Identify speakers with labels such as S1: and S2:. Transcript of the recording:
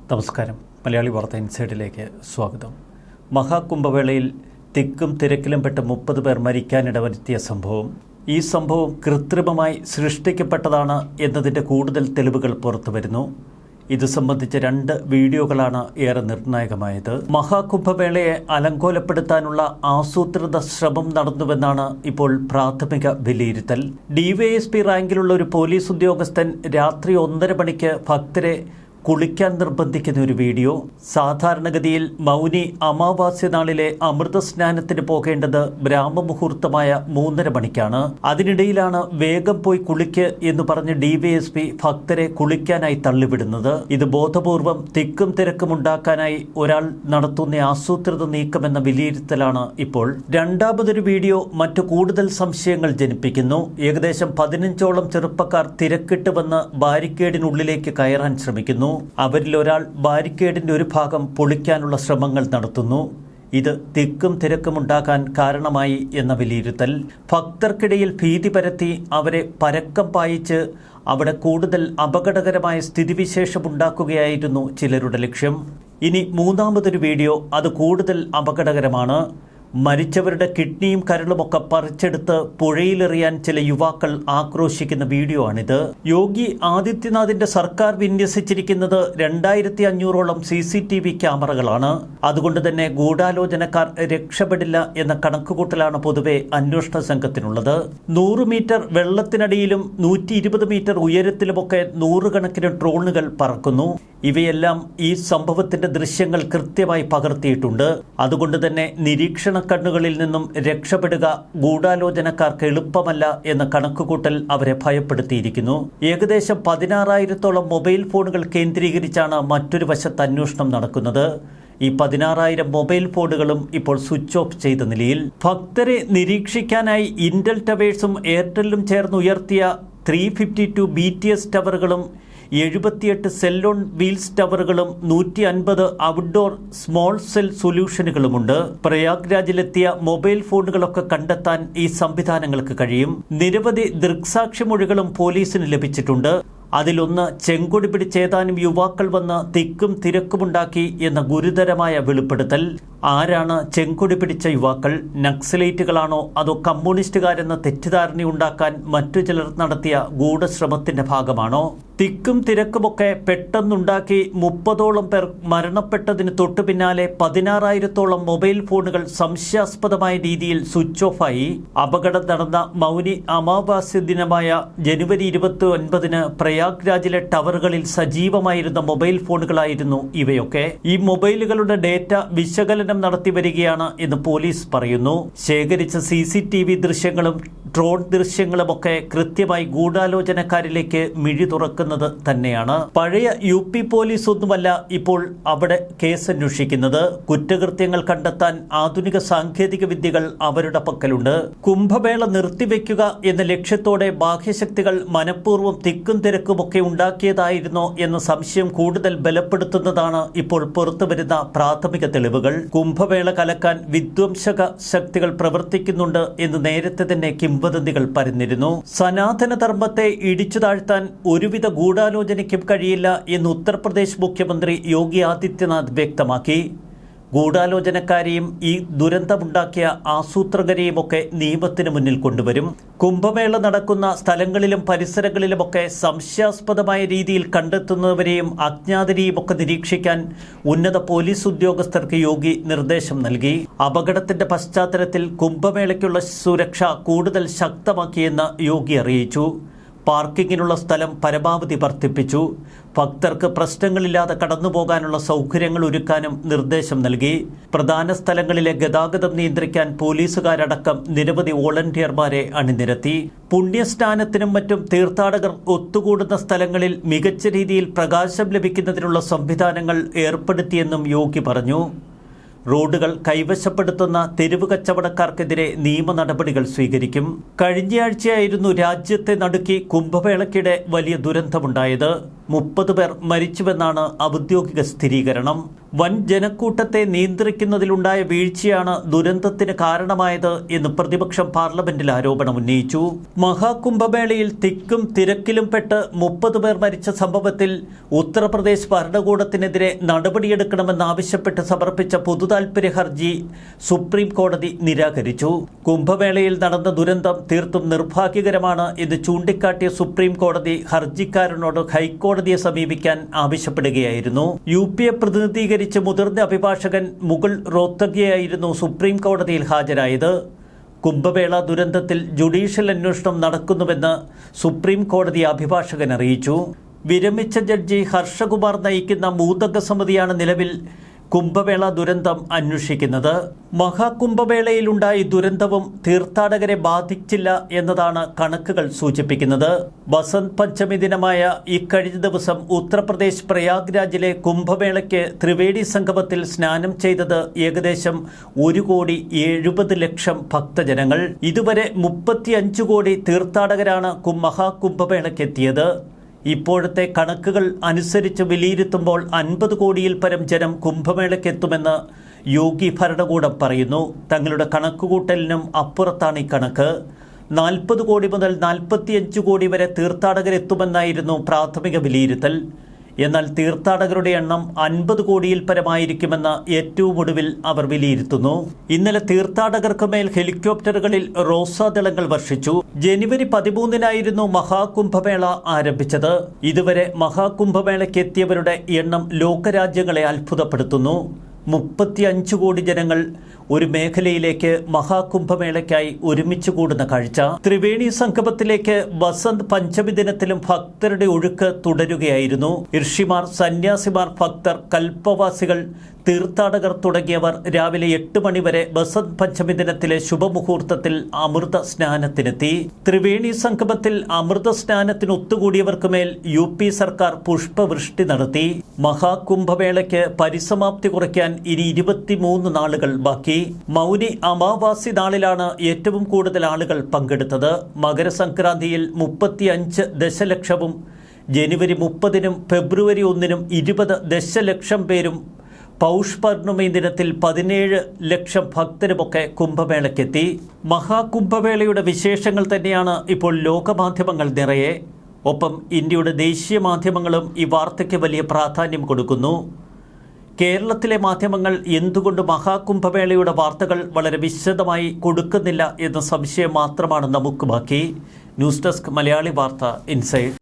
S1: നമസ്കാരം. മലയാളി വാർത്ത ഇൻസൈഡിലേക്ക് സ്വാഗതം. മഹാകുംഭവേളയിൽ തിക്കും തിരക്കിലും പെട്ട് 30 പേർ മരിക്കാനിടവരുത്തിയ സംഭവം. ഈ സംഭവം കൃത്രിമമായി സൃഷ്ടിക്കപ്പെട്ടതാണ് എന്നതിൻ്റെ കൂടുതൽ തെളിവുകൾ പുറത്തുവരുന്നു. ഇത് സംബന്ധിച്ച 2 വീഡിയോകളാണ് ഏറെ നിർണായകമായത്. മഹാകുംഭമേളയെ അലങ്കോലപ്പെടുത്താനുള്ള ആസൂത്രിത ശ്രമം നടന്നുവെന്നാണ് ഇപ്പോൾ പ്രാഥമിക വിലയിരുത്തൽ. ഡിവൈഎസ്പി റാങ്കിലുള്ള ഒരു പോലീസ് ഉദ്യോഗസ്ഥൻ രാത്രി 1:30 മണിക്ക് ഭക്തരെ കുളിക്കാൻ നിർബന്ധിക്കുന്ന ഒരു വീഡിയോ. സാധാരണഗതിയിൽ മൗനി അമാവാസ്യ നാളിലെ അമൃത സ്നാനത്തിന് പോകേണ്ടത് ബ്രാഹ്മമുഹൂർത്തമായ 3:30 മണിക്കാണ്. അതിനിടയിലാണ് വേഗം പോയി കുളിക്ക് എന്ന് പറഞ്ഞ് ഡിവൈഎസ്പി ഭക്തരെ കുളിക്കാനായി തള്ളിവിടുന്നത്. ഇത് ബോധപൂർവം തിക്കും തിരക്കും ഉണ്ടാക്കാനായി ഒരാൾ നടത്തുന്ന ആസൂത്രിത നീക്കമെന്ന വിലയിരുത്തലാണ് ഇപ്പോൾ. രണ്ടാമതൊരു വീഡിയോ മറ്റു കൂടുതൽ സംശയങ്ങൾ ജനിപ്പിക്കുന്നു. ഏകദേശം 15ഓളം ചെറുപ്പക്കാർ തിരക്കിട്ട് വന്ന് ബാരിക്കേഡിനുള്ളിലേക്ക് കയറാൻ ശ്രമിക്കുന്നു. അവരിൽ ഒരാൾ ബാരിക്കേഡിന്റെ ഒരു ഭാഗം പൊളിക്കാനുള്ള ശ്രമങ്ങൾ നടത്തുന്നു. ഇത് തിക്കും തിരക്കും ഉണ്ടാക്കാൻ കാരണമായി എന്ന വിലയിരുത്തൽ. ഭക്തർക്കിടയിൽ ഭീതി പരത്തി അവരെ പരക്കം പായിച്ച് അവിടെ കൂടുതൽ അപകടകരമായ സ്ഥിതിവിശേഷമുണ്ടാക്കുകയായിരുന്നു ചിലരുടെ ലക്ഷ്യം. ഇനി മൂന്നാമതൊരു വീഡിയോ, അത് കൂടുതൽ അപകടകരമാണ്. മരിച്ചവരുടെ കിഡ്നിയും കരളുമൊക്കെ പറിച്ചെടുത്ത് പുഴയിലെറിയാൻ ചില യുവാക്കൾ ആക്രോശിക്കുന്ന വീഡിയോ ആണിത്. യോഗി ആദിത്യനാഥിന്റെ സർക്കാർ വിന്യസിച്ചിരിക്കുന്നത് 2500ഓളം CCTV ക്യാമറകളാണ്. അതുകൊണ്ട് തന്നെ ഗൂഢാലോചനക്കാർ രക്ഷപ്പെടില്ല എന്ന കണക്കുകൂട്ടലാണ് പൊതുവെ അന്വേഷണ സംഘത്തിനുള്ളത്. 100 മീറ്റർ വെള്ളത്തിനടിയിലും 120 മീറ്റർ ഉയരത്തിലുമൊക്കെ നൂറുകണക്കിന് ഡ്രോണുകൾ പറക്കുന്നു. ഇവയെല്ലാം ഈ സംഭവത്തിന്റെ ദൃശ്യങ്ങൾ കൃത്യമായി പകർത്തിയിട്ടുണ്ട്. അതുകൊണ്ട് തന്നെ നിരീക്ഷണ കണ്ണുകളിൽ നിന്നും രക്ഷപ്പെടുക ഗൂഢാലോചനക്കാർക്ക് എളുപ്പമല്ല എന്ന കണക്കുകൂട്ടൽ അവരെ ഭയപ്പെടുത്തിയിരിക്കുന്നു. ഏകദേശം 16,000ഓളം മൊബൈൽ ഫോണുകൾ കേന്ദ്രീകരിച്ചാണ് മറ്റൊരു വശത്ത് അന്വേഷണം നടക്കുന്നത്. ഈ 16,000 മൊബൈൽ ഫോണുകളും ഇപ്പോൾ സ്വിച്ച് ഓഫ് ചെയ്ത നിലയിൽ. ഭക്തരെ നിരീക്ഷിക്കാനായി ഇന്റൽ ടവേഴ്സും എയർടെല്ലും ചേർന്ന് ഉയർത്തിയ 352 BTS ടവറുകളും 78 സെൽ ഓൺ വീൽസ് ടവറുകളും 150 ഔട്ട്ഡോർ സ്മോൾ സെൽ സൊല്യൂഷനുകളുമുണ്ട്. പ്രയാഗ്രാജിലെത്തിയ മൊബൈൽ ഫോണുകളൊക്കെ കണ്ടെത്താൻ ഈ സംവിധാനങ്ങൾക്ക് കഴിയും. നിരവധി ദൃക്സാക്ഷിമൊഴികളും പോലീസിന് ലഭിച്ചിട്ടുണ്ട്. അതിലൊന്ന് ചെങ്കൊടി പിടിച്ചേതാനും യുവാക്കൾ വന്ന് തിക്കും തിരക്കുമുണ്ടാക്കി എന്ന ഗുരുതരമായ വെളിപ്പെടുത്തൽ. ആരാണ് ചെങ്കൊടി പിടിച്ച യുവാക്കൾ? നക്സലൈറ്റുകളാണോ അതോ കമ്മ്യൂണിസ്റ്റുകാരെന്ന തെറ്റിദ്ധാരണയുണ്ടാക്കാൻ മറ്റു ചിലർ നടത്തിയ ഗൂഢശ്രമത്തിന്റെ ഭാഗമാണോ? തിക്കും തിരക്കുമൊക്കെ പെട്ടെന്നുണ്ടാക്കി 30ഓളം പേർ മരണപ്പെട്ടതിന് തൊട്ടു പിന്നാലെ 16,000ഓളം മൊബൈൽ ഫോണുകൾ സംശയാസ്പദമായ രീതിയിൽ സ്വിച്ച് ഓഫായി. അപകടം നടന്ന മൗനി അമാവാസ്യ ദിനമായ ജനുവരി 29-ന് പ്രയാഗ്രാജിലെ ടവറുകളിൽ സജീവമായിരുന്ന മൊബൈൽ ഫോണുകളായിരുന്നു ഇവയൊക്കെ. ഈ മൊബൈലുകളുടെ ഡേറ്റ വിശകലനം നടത്തി വരികയാണ് എന്ന് പോലീസ് പറയുന്നു. ശേഖരിച്ച CCTV ദൃശ്യങ്ങളും ഡ്രോൺ ദൃശ്യങ്ങളുമൊക്കെ കൃത്യമായി ഗൂഢാലോചനക്കാരിലേക്ക് മിഴി തുറക്കുന്നത് തന്നെയാണ്. പഴയ UP പോലീസ് ഒന്നുമല്ല ഇപ്പോൾ അവിടെ കേസ് അന്വേഷിക്കുന്നത്. കുറ്റകൃത്യങ്ങൾ കണ്ടെത്താൻ ആധുനിക സാങ്കേതിക വിദ്യകൾ അവരുടെ പക്കലുണ്ട്. കുംഭമേള നിർത്തിവെക്കുക എന്ന ലക്ഷ്യത്തോടെ ബാഹ്യശക്തികൾ മനഃപൂർവ്വം തിക്കും തിരക്കുമൊക്കെ ഉണ്ടാക്കിയതായിരുന്നോ എന്ന സംശയം കൂടുതൽ ബലപ്പെടുത്തുന്നതാണ് ഇപ്പോൾ പുറത്തുവരുന്ന പ്രാഥമിക തെളിവുകൾ. കുംഭമേള കലക്കാൻ വിധ്വംസക ശക്തികൾ പ്രവർത്തിക്കുന്നുണ്ട് എന്ന് നേരത്തെ തന്നെ കിംവദന്തികൾ പരന്നിരുന്നു. സനാതന ധർമ്മത്തെ ഇടിച്ചു താഴ്ത്താൻ ഒരുവിധ ഗൂഢാലോചനയ്ക്കും കഴിയില്ല എന്ന് ഉത്തർപ്രദേശ് മുഖ്യമന്ത്രി യോഗി ആദിത്യനാഥ് വ്യക്തമാക്കി. ഗൂഢാലോചനക്കാരെയും ഈ ദുരന്തമുണ്ടാക്കിയ ആസൂത്രകരെയുമൊക്കെ നിയമത്തിന് മുന്നിൽ കൊണ്ടുവരും. കുംഭമേള നടക്കുന്ന സ്ഥലങ്ങളിലും പരിസരങ്ങളിലുമൊക്കെ സംശയാസ്പദമായ രീതിയിൽ കണ്ടെത്തുന്നവരെയും അജ്ഞാതരെയും ഒക്കെ നിരീക്ഷിക്കാൻ ഉന്നത പോലീസ് ഉദ്യോഗസ്ഥർക്ക് യോഗി നിർദ്ദേശം നൽകി. അപകടത്തിന്റെ പശ്ചാത്തലത്തിൽ കുംഭമേളയ്ക്കുള്ള സുരക്ഷ കൂടുതൽ ശക്തമാക്കിയെന്ന് യോഗി അറിയിച്ചു. പാർക്കിങ്ങിനുള്ള സ്ഥലം പരമാവധി വർദ്ധിപ്പിച്ചു. ഭക്തർക്ക് പ്രശ്നങ്ങളില്ലാതെ കടന്നുപോകാനുള്ള സൗകര്യങ്ങൾ ഒരുക്കാനും നിർദ്ദേശം നൽകി. പ്രധാന സ്ഥലങ്ങളിലെ ഗതാഗതം നിയന്ത്രിക്കാൻ പോലീസുകാരടക്കം നിരവധി വോളണ്ടിയർമാരെ അണിനിരത്തി. പുണ്യസ്നാനത്തിനും മറ്റും തീർത്ഥാടകർ ഒത്തുകൂടുന്ന സ്ഥലങ്ങളിൽ മികച്ച രീതിയിൽ പ്രകാശം ലഭിക്കുന്നതിനുള്ള സംവിധാനങ്ങൾ ഏർപ്പെടുത്തിയെന്നും യോഗി പറഞ്ഞു. റോഡുകൾ കൈവശപ്പെടുത്തുന്ന തെരുവ് കച്ചവടക്കാർക്കെതിരെ നിയമ നടപടികൾ സ്വീകരിക്കും. കഴിഞ്ഞയാഴ്ചയായിരുന്നു രാജ്യത്തെ നടുക്കി കുംഭമേളയ്ക്കിടെ വലിയ ദുരന്തമുണ്ടായത്. 30 പേർ മരിച്ചുവെന്നാണ് ഔദ്യോഗിക സ്ഥിരീകരണം. വൻ ജനക്കൂട്ടത്തെ നിയന്ത്രിക്കുന്നതിലുണ്ടായ വീഴ്ചയാണ് ദുരന്തത്തിന് കാരണമായത് എന്ന് പ്രതിപക്ഷം പാർലമെന്റിൽ ആരോപണം ഉന്നയിച്ചു. മഹാകുംഭമേളയിൽ തിക്കും തിരക്കിലും പെട്ട് 30 പേർ മരിച്ച സംഭവത്തിൽ ഉത്തർപ്രദേശ് ഭരണകൂടത്തിനെതിരെ നടപടിയെടുക്കണമെന്നാവശ്യപ്പെട്ട് സമർപ്പിച്ച പൊതുതാൽപര്യ ഹർജി സുപ്രീം കോടതി നിരാകരിച്ചു. കുംഭമേളയിൽ നടന്ന ദുരന്തം തീർത്തും നിർഭാഗ്യകരമാണ് എന്ന് ചൂണ്ടിക്കാട്ടിയ സുപ്രീം കോടതി ഹർജിക്കാരനോട് ഹൈക്കോടതിയെ സമീപിക്കാൻ ആവശ്യപ്പെടുകയായിരുന്നു. UPയെ പ്രതിനിധീകരിച്ച് മുതിർന്ന അഭിഭാഷകൻ മുകുൾ റോത്തഗിയായിരുന്നു സുപ്രീം കോടതിയിൽ ഹാജരായത്. കുംഭമേള ദുരന്തത്തിൽ ജുഡീഷ്യൽ അന്വേഷണം നടക്കുന്നുവെന്ന് സുപ്രീം കോടതി അഭിഭാഷകൻ അറിയിച്ചു. വിരമിച്ച ജഡ്ജി ഹർഷകുമാർ നയിക്കുന്ന 3 അംഗ സമിതിയാണ് നിലവിൽ കുംഭമേള ദുരന്തം അന്വേഷിക്കുന്നത്. മഹാകുംഭമേളയിലുണ്ടായ ദുരന്തവും തീർത്ഥാടകരെ ബാധിച്ചില്ല എന്നതാണ് കണക്കുകൾ സൂചിപ്പിക്കുന്നത്. ബസന്ത് പഞ്ചമി ദിനമായ ഇക്കഴിഞ്ഞ ദിവസം ഉത്തർപ്രദേശ് പ്രയാഗ്രാജിലെ കുംഭമേളയ്ക്ക് ത്രിവേണി സംഗമത്തിൽ സ്നാനം ചെയ്തത് ഏകദേശം 1,70,00,000 ഭക്തജനങ്ങൾ. ഇതുവരെ 35 കോടി തീർത്ഥാടകരാണ് മഹാകുംഭമേളയ്ക്കെത്തിയത്. ഇപ്പോഴത്തെ കണക്കുകൾ അനുസരിച്ച് വിലയിരുത്തുമ്പോൾ 50 കോടിയിൽ പരം ജനം കുംഭമേളയ്ക്കെത്തുമെന്ന് യോഗി ഭരണകൂടം പറയുന്നു. തങ്ങളുടെ കണക്കുകൂട്ടലിനും അപ്പുറത്താണ് ഈ കണക്ക്. 40 കോടി മുതൽ 45 കോടി വരെ തീർത്ഥാടകരെത്തുമെന്നായിരുന്നു പ്രാഥമിക വിലയിരുത്തൽ. എന്നാൽ തീർത്ഥാടകരുടെ എണ്ണം 50 കോടിയിൽ പരമായിരിക്കുമെന്ന് ഏറ്റവും ഒടുവിൽ അവർ വിലയിരുത്തുന്നു. ഇന്നലെ തീർത്ഥാടകർക്ക് മേൽ ഹെലികോപ്റ്ററുകളിൽ റോസാദളങ്ങൾ വർഷിച്ചു. ജനുവരി 13-നായിരുന്നു മഹാകുംഭമേള ആരംഭിച്ചത്. ഇതുവരെ മഹാകുംഭമേളയ്ക്ക് എത്തിയവരുടെ എണ്ണം ലോകരാജ്യങ്ങളെ അത്ഭുതപ്പെടുത്തുന്നു. 35 കോടി ജനങ്ങൾ ഒരു മേഖലയിലേക്ക് മഹാകുംഭമേളയ്ക്കായി ഒരുമിച്ച് കൂടുന്ന കാഴ്ച. ത്രിവേണി സംഗമത്തിലേക്ക് ബസന്ത് പഞ്ചമി ദിനത്തിലും ഭക്തരുടെ ഒഴുക്ക് തുടരുകയായിരുന്നു. ഋഷിമാർ, സന്യാസിമാർ, ഭക്തർ, കൽപ്പവാസികൾ, തീർത്ഥാടകർ തുടങ്ങിയവർ രാവിലെ 8 മണി വരെ ബസന്ത് പഞ്ചമി ദിനത്തിലെ ശുഭമുഹൂർത്തത്തിൽ അമൃത സ്നാനത്തിനെത്തി. ത്രിവേണി സംഗമത്തിൽ അമൃത സ്നാനത്തിന് ഒത്തുകൂടിയവർക്ക് മേൽ UP സർക്കാർ പുഷ്പവൃഷ്ടി നടത്തി. മഹാകുംഭമേളയ്ക്ക് പരിസമാപ്തി കുറിക്കാൻ ഇനി 23 നാളുകൾ ബാക്കി. മൗനി അമാവാസി നാളിലാണ് ഏറ്റവും കൂടുതൽ ആളുകൾ പങ്കെടുത്തത്. മകരസംക്രാന്തിയിൽ 35 ദശലക്ഷവും ജനുവരി 30-നും ഫെബ്രുവരി 1-നും 20 ദശലക്ഷം പേരും പൗഷ് പൗർണമി ദിനത്തിൽ 17 ലക്ഷം ഭക്തരുമൊക്കെ കുംഭമേളയ്ക്കെത്തി. മഹാകുംഭമേളയുടെ വിശേഷങ്ങൾ തന്നെയാണ് ഇപ്പോൾ ലോകമാധ്യമങ്ങൾ നിറയെ. ഒപ്പം ഇന്ത്യയുടെ ദേശീയ മാധ്യമങ്ങളും ഈ വാർത്തയ്ക്ക് വലിയ പ്രാധാന്യം കൊടുക്കുന്നു. കേരളത്തിലെ മാധ്യമങ്ങൾ എന്തുകൊണ്ട് മഹാകുംഭമേളയുടെ വാർത്തകൾ വളരെ വിശദമായി കൊടുക്കുന്നില്ല എന്ന സംശയം മാത്രമാണ് നമുക്ക് ബാക്കി. ന്യൂസ് ഡെസ്ക് മലയാളി വാർത്ത ഇൻസൈഡ്.